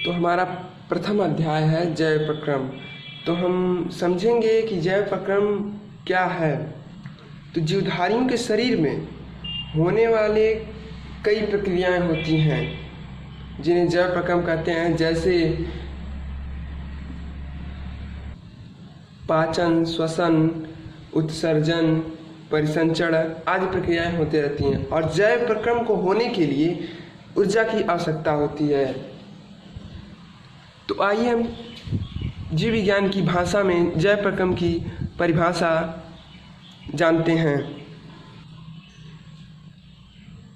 तो हमारा प्रथम अध्याय है जैव प्रक्रम। तो हम समझेंगे कि जैव प्रक्रम क्या है। तो जीवधारियों के शरीर में होने वाले कई प्रक्रियाएं होती हैं जिन्हें जैव प्रक्रम कहते हैं, जैसे पाचन, श्वसन, उत्सर्जन, परिसंचरण आदि प्रक्रियाएं होती रहती हैं। और जैव प्रक्रम को होने के लिए ऊर्जा की आवश्यकता होती है। तो आइए हम जीव विज्ञान की भाषा में जैव प्रक्रम की परिभाषा जानते हैं।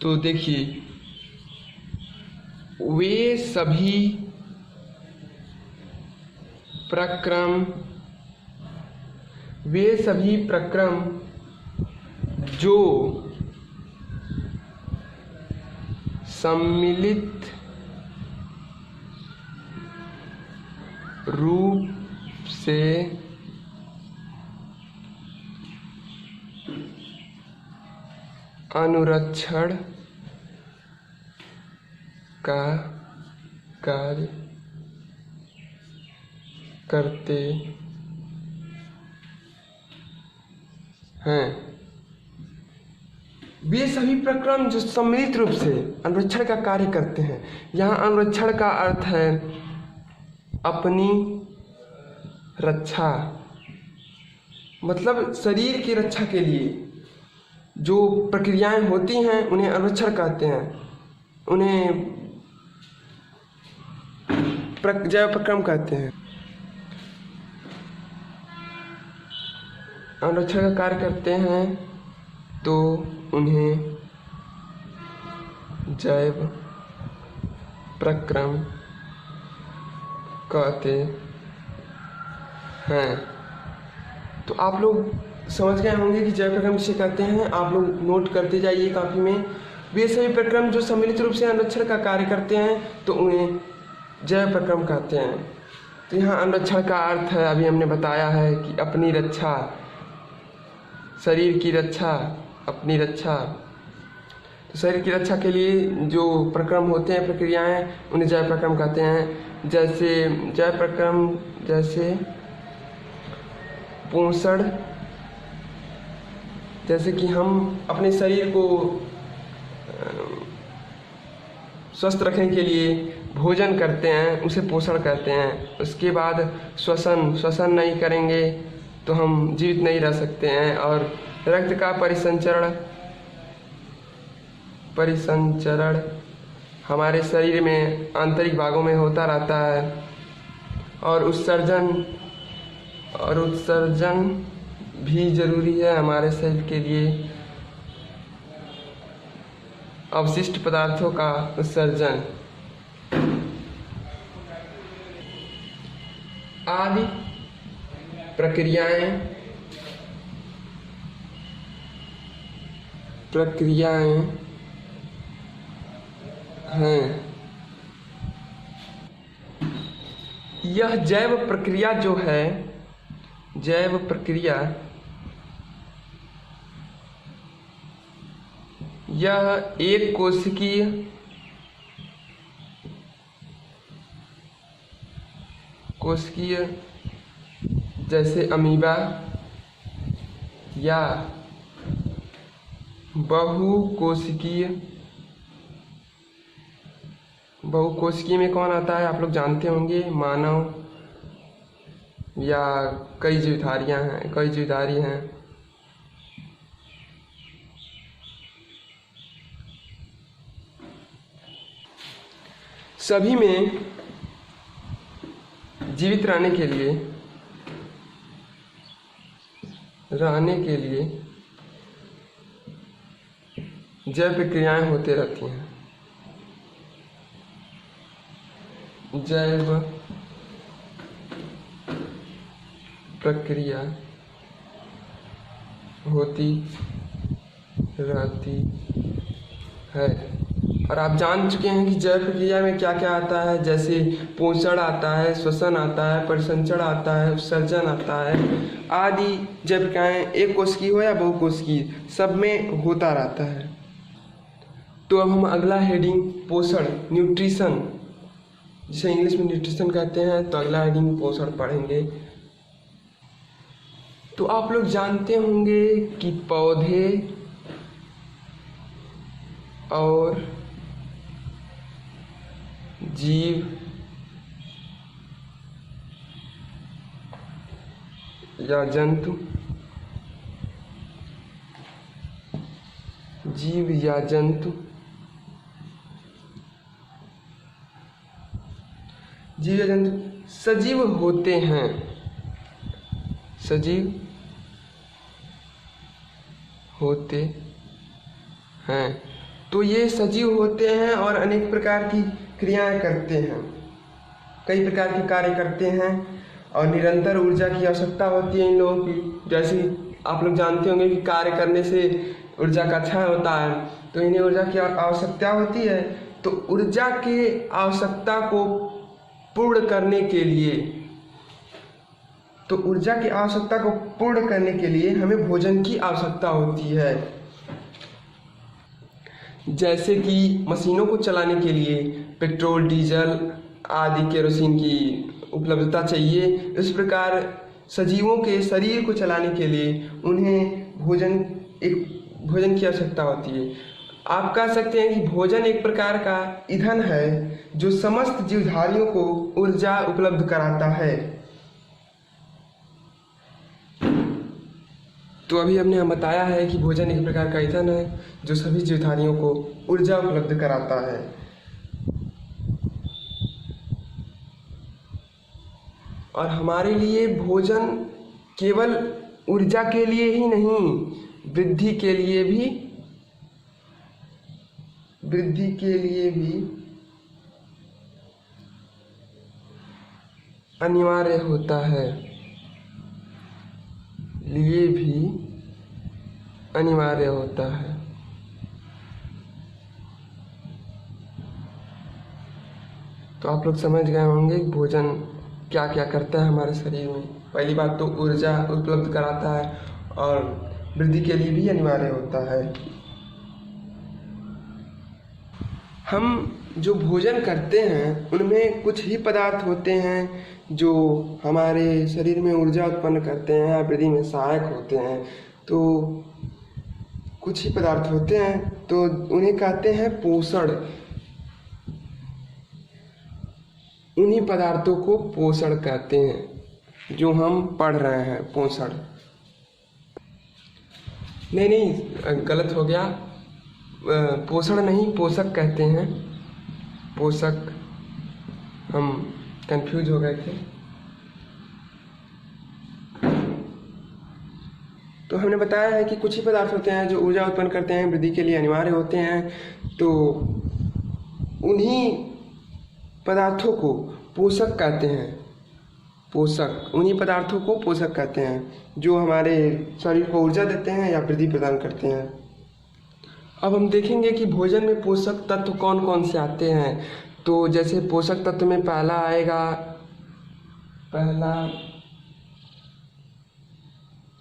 तो देखिए, वे सभी प्रक्रम जो सम्मिलित रूप से अनुरक्षण का कार्य करते हैं। वे सभी प्रक्रम जो सम्मिलित रूप से अनुरक्षण का कार्य करते हैं। यहाँ अनुरक्षण का अर्थ है अपनी रक्षा, मतलब शरीर की रक्षा के लिए जो प्रक्रियाएं होती हैं उन्हें अनुरक्षण कहते हैं, उन्हें जैव प्रक्रम कहते हैं। अनुरक्षण का कार्य करते हैं तो उन्हें जैव प्रक्रम कहते हैं। तो आप लोग समझ गए होंगे कि जैव प्रक्रम किसे कहते हैं। आप लोग नोट करते जाइए कॉपी में। वे सभी प्रक्रम जो सम्मिलित रूप से अनुरक्षण का कार्य करते हैं तो उन्हें जैव प्रक्रम कहते हैं। तो यहाँ अनुरक्षण का अर्थ है, अभी हमने बताया है कि अपनी रक्षा, शरीर की रक्षा, अपनी रक्षा। तो शरीर की रक्षा के लिए जो प्रक्रम होते हैं, प्रक्रियाएं, उन्हें जैव प्रक्रम कहते हैं। जैसे जैव प्रक्रम जैसे पोषण, जैसे कि हम अपने शरीर को स्वस्थ रखने के लिए भोजन करते हैं, उसे पोषण कहते हैं। उसके बाद श्वसन नहीं करेंगे तो हम जीवित नहीं रह सकते हैं। और रक्त का परिसंचरण हमारे शरीर में आंतरिक भागों में होता रहता है। और उत्सर्जन भी जरूरी है हमारे शरीर के लिए, अवशिष्ट पदार्थों का उत्सर्जन आदि प्रक्रियाएं हैं। यह जैव प्रक्रिया जो है, जैव प्रक्रिया यह एक कोशिकीय जैसे अमीबा या बहुकोशिकीय में कौन आता है, आप लोग जानते होंगे, मानव या कई जीवधारी हैं। सभी में जीवित रहने के लिए जैव प्रक्रियाएं होते रहती हैं। जैव प्रक्रिया होती रहती है। और आप जान चुके हैं कि जैव प्रक्रिया में क्या क्या आता है, जैसे पोषण आता है, श्वसन आता है, परिसंचरण आता है, उत्सर्जन आता है आदि। जैव प्रक्रियाएं एक कोशिकीय हो या बहुकोशिकीय, सब में होता रहता है। तो अब हम अगला हेडिंग पोषण, न्यूट्रिशन जिसे इंग्लिश में न्यूट्रिशन कहते हैं। तो अगला हेडिंग पोषण पढ़ेंगे। तो आप लोग जानते होंगे कि पौधे और जीव या जंतु सजीव होते हैं। सजीव होते हैं। तो ये सजीव होते हैं और अनेक प्रकार की क्रियाएं करते हैं, कई प्रकार के कार्य करते हैं और निरंतर ऊर्जा की आवश्यकता होती है इन लोगों की। जैसे आप लोग जानते होंगे कि कार्य करने से ऊर्जा का क्षय होता है, तो इन्हें ऊर्जा की आवश्यकता होती है। तो ऊर्जा की आवश्यकता को पूर्ण करने के लिए हमें भोजन की आवश्यकता होती है। जैसे कि मशीनों को चलाने के लिए पेट्रोल, डीजल आदि केरोसिन की उपलब्धता चाहिए, इस प्रकार सजीवों के शरीर को चलाने के लिए उन्हें भोजन की आवश्यकता होती है। आप कह सकते हैं कि भोजन एक प्रकार का ईंधन है जो समस्त जीवधारियों को ऊर्जा उपलब्ध कराता है। तो अभी हम बताया है कि भोजन एक प्रकार का ईंधन है जो सभी जीवधारियों को ऊर्जा उपलब्ध कराता है। और हमारे लिए भोजन केवल ऊर्जा के लिए ही नहीं, वृद्धि के लिए भी अनिवार्य होता है। तो आप लोग समझ गए होंगे कि भोजन क्या क्या करता है हमारे शरीर में। पहली बात तो ऊर्जा उपलब्ध कराता है और वृद्धि के लिए भी अनिवार्य होता है। हम जो भोजन करते हैं उनमें कुछ ही पदार्थ होते हैं जो हमारे शरीर में ऊर्जा उत्पन्न करते हैं या वृद्धि में सहायक होते हैं। तो कुछ ही पदार्थ होते हैं, तो उन्हें कहते हैं पोषण। उन्हीं पदार्थों को पोषण कहते हैं जो हम पढ़ रहे हैं, पोषण। नहीं, गलत हो गया। पोषण नहीं, पोषक कहते हैं। पोषक, हम कंफ्यूज हो गए थे। तो हमने बताया है कि कुछ ही पदार्थ होते हैं जो ऊर्जा उत्पन्न करते हैं, वृद्धि के लिए अनिवार्य होते हैं। तो उन्हीं पदार्थों को पोषक कहते हैं। उन्हीं पदार्थों को पोषक कहते हैं जो हमारे शरीर को ऊर्जा देते हैं या वृद्धि प्रदान करते हैं। अब हम देखेंगे कि भोजन में पोषक तत्व कौन कौन से आते हैं। तो जैसे पोषक तत्व में पहला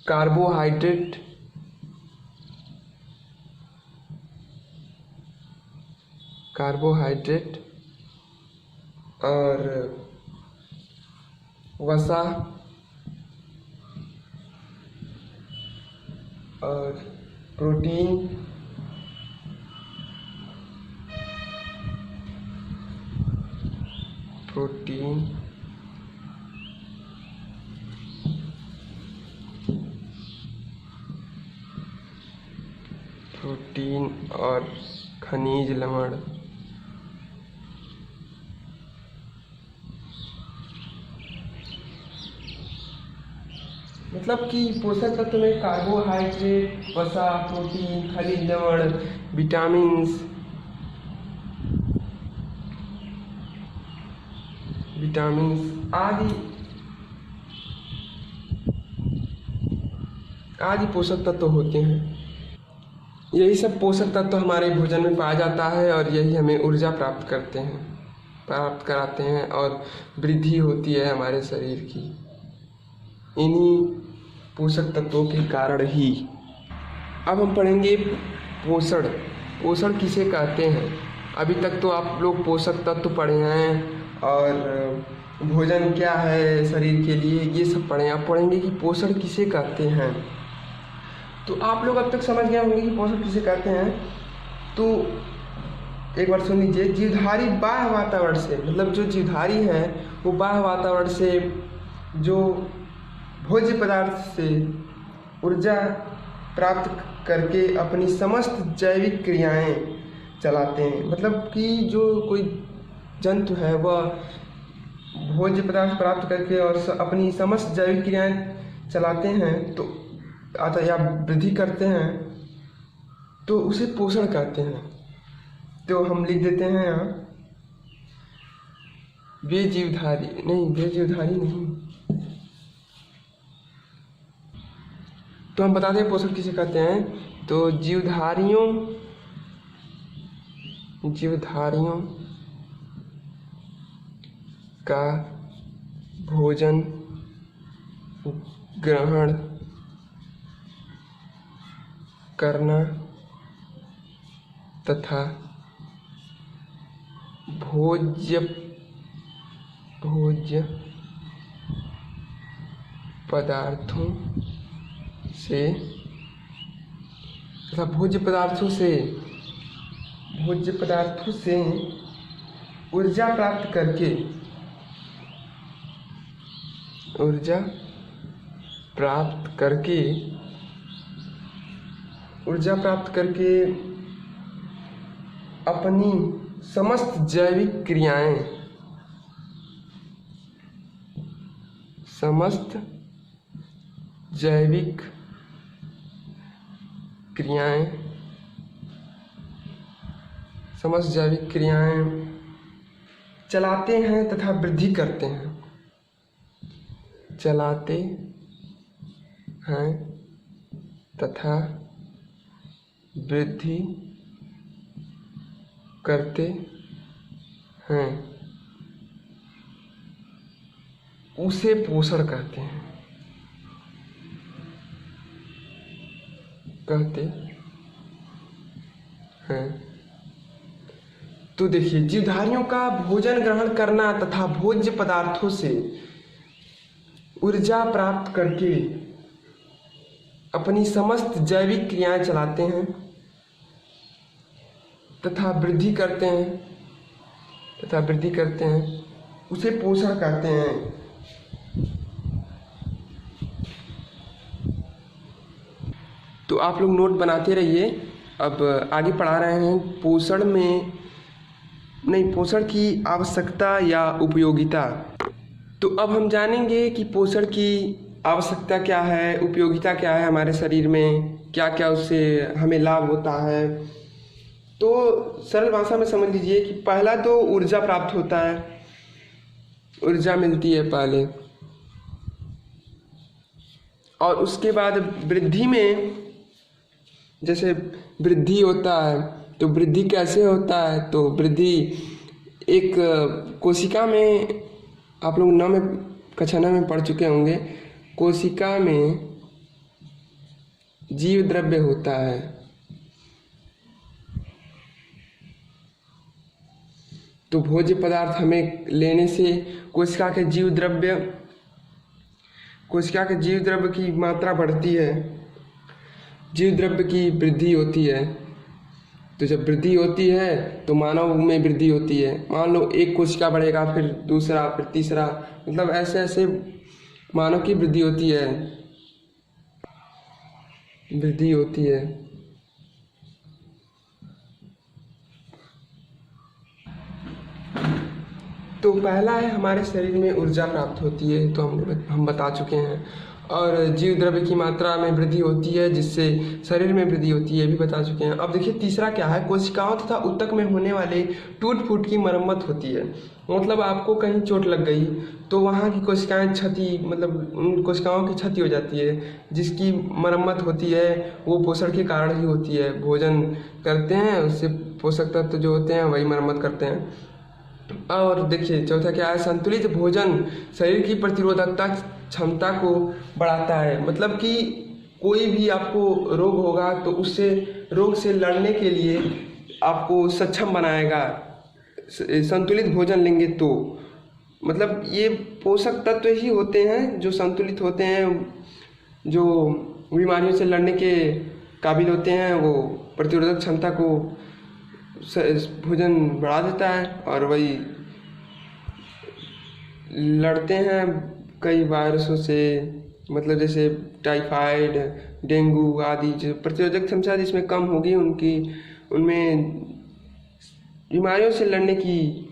कार्बोहाइड्रेट, और वसा और प्रोटीन और खनिज लवण। मतलब कि पोषक तत्व में कार्बोहाइड्रेट, वसा, प्रोटीन, खनिज लवण, विटामिन्स आदि पोषक तत्व होते हैं। यही सब पोषक तत्व हमारे भोजन में पाया जाता है और यही हमें ऊर्जा प्राप्त कराते हैं और वृद्धि होती है हमारे शरीर की, इन्हीं पोषक तत्वों के कारण ही। अब हम पढ़ेंगे पोषण किसे कहते हैं। अभी तक तो आप लोग पोषक तत्व पढ़े हैं और भोजन क्या है शरीर के लिए, ये सब पढ़ें। आप पढ़ेंगे कि पोषण किसे कहते हैं। तो आप लोग अब तक समझ गए होंगे कि पोषण किसे कहते हैं। तो एक बार सुन लीजिए, जीवधारी बाह्य वातावरण से, मतलब जो जीवधारी है वो बाह्य वातावरण से जो भोज्य पदार्थ से ऊर्जा प्राप्त करके अपनी समस्त जैविक क्रियाएं चलाते हैं। मतलब कि जो कोई जंतु है वह भोज्य पदार्थ प्राप्त करके और अपनी समस्त जैविक क्रियाएं चलाते हैं तो अतः या वृद्धि करते हैं, तो उसे पोषण कहते हैं। तो हम लिख देते हैं यहाँ वे जीवधारी नहीं। तो हम बताते हैं पोषण किसे कहते हैं। तो जीवधारियों का भोजन ग्रहण करना तथा भोज्य पदार्थों से ऊर्जा प्राप्त करके अपनी समस्त जैविक क्रियाएं चलाते हैं तथा वृद्धि करते हैं। उसे पोषण कहते हैं। तो देखिए, जीवधारियों का भोजन ग्रहण करना तथा भोज्य पदार्थों से ऊर्जा प्राप्त करके अपनी समस्त जैविक क्रियाएं चलाते हैं तथा वृद्धि करते हैं, उसे पोषण कहते हैं। तो आप लोग नोट बनाते रहिए। अब आगे पढ़ा रहे हैं पोषण की आवश्यकता या उपयोगिता। तो अब हम जानेंगे कि पोषण की आवश्यकता क्या है, उपयोगिता क्या है, हमारे शरीर में क्या क्या उससे हमें लाभ होता है। तो सरल भाषा में समझ लीजिए कि पहला तो ऊर्जा प्राप्त होता है, ऊर्जा मिलती है पहले, और उसके बाद वृद्धि में, जैसे वृद्धि होता है तो वृद्धि कैसे होता है। तो वृद्धि एक कोशिका में, आप लोग कक्षा 9 में पढ़ चुके होंगे, कोशिका में जीव द्रव्य होता है। तो भोज्य पदार्थ हमें लेने से कोशिका के जीव द्रव्य की मात्रा बढ़ती है, जीव द्रव्य की वृद्धि होती है। तो जब वृद्धि होती है तो मानव में वृद्धि होती है। मान लो एक कोशिका बढ़ेगा, फिर दूसरा, फिर तीसरा, मतलब ऐसे ऐसे मानव की वृद्धि होती है। तो पहला है हमारे शरीर में ऊर्जा प्राप्त होती है, तो हम बता चुके हैं। और जीव द्रव्य की मात्रा में वृद्धि होती है जिससे शरीर में वृद्धि होती है, भी बता चुके हैं। अब देखिए तीसरा क्या है, कोशिकाओं तथा ऊतक में होने वाले टूट फूट की मरम्मत होती है। मतलब आपको कहीं चोट लग गई तो वहाँ की कोशिकाएं मतलब उन कोशिकाओं की क्षति हो जाती है, जिसकी मरम्मत होती है वो पोषण के कारण ही होती है। भोजन करते हैं, उससे पोषक तत्व जो होते हैं वही मरम्मत करते हैं। और देखिए चौथा क्या है, संतुलित भोजन शरीर की प्रतिरोधकता क्षमता को बढ़ाता है। मतलब कि कोई भी आपको रोग होगा तो उससे रोग से लड़ने के लिए आपको सक्षम बनाएगा। संतुलित भोजन लेंगे तो मतलब ये पोषक तत्व ही होते हैं जो संतुलित होते हैं, जो बीमारियों से लड़ने के काबिल होते हैं। वो प्रतिरोधक क्षमता को भोजन बढ़ा देता है और वही लड़ते हैं कई वायरसों से, मतलब जैसे टाइफाइड, डेंगू आदि। जो प्रतिरोधक क्षमता जिसमें कम होगी उनमें बीमारियों से लड़ने की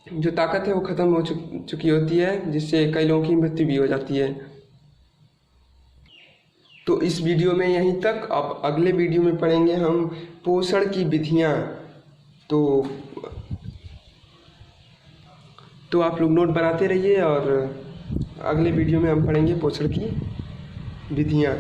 जो ताकत है वो ख़त्म हो चुकी होती है, जिससे कई लोगों की मृत्यु भी हो जाती है। तो इस वीडियो में यहीं तक। अब अगले वीडियो में पढ़ेंगे हम पोषण की विधियाँ। तो आप लोग नोट बनाते रहिए और अगले वीडियो में हम पढ़ेंगे पोषण की विधियाँ।